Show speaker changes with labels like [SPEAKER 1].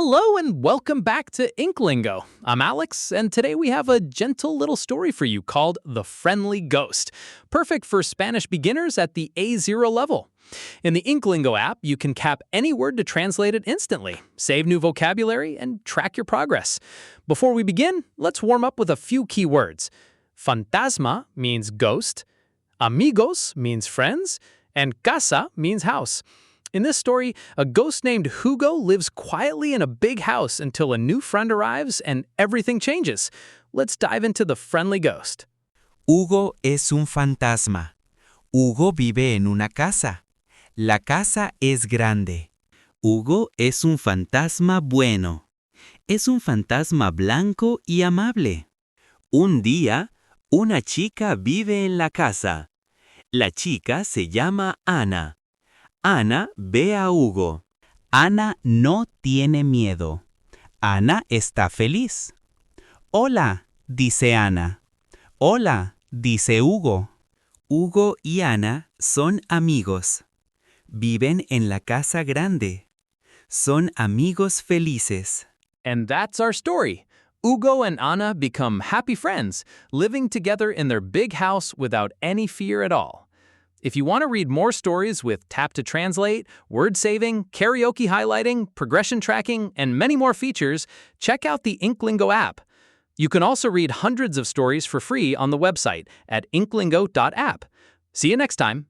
[SPEAKER 1] Hello and welcome back to InkLingo. I'm Alex, and today we have a gentle little story for you called The Friendly Ghost, perfect for Spanish beginners at the A0 level. In the InkLingo app, you can cap any word to translate it instantly, save new vocabulary, and track your progress. Before we begin, let's warm up with a few key words. Fantasma means ghost, amigos means friends, and casa means house. In this story, a ghost named Hugo lives quietly in a big house until a new friend arrives and everything changes. Let's dive into the friendly ghost.
[SPEAKER 2] Hugo es un fantasma. Hugo vive en una casa. La casa es grande. Hugo es un fantasma bueno. Es un fantasma blanco y amable. Un día, una chica vive en la casa. La chica se llama Ana. Ana ve a Hugo. Ana no tiene miedo. Ana está feliz. Hola, dice Ana. Hola, dice Hugo. Hugo y Ana son amigos. Viven en la casa grande. Son amigos felices.
[SPEAKER 1] And that's our story. Hugo and Ana become happy friends, living together in their big house without any fear at all. If you want to read more stories with tap to translate, word saving, karaoke highlighting, progression tracking, and many more features, check out the InkLingo app. You can also read hundreds of stories for free on the website at inklingo.app. See you next time.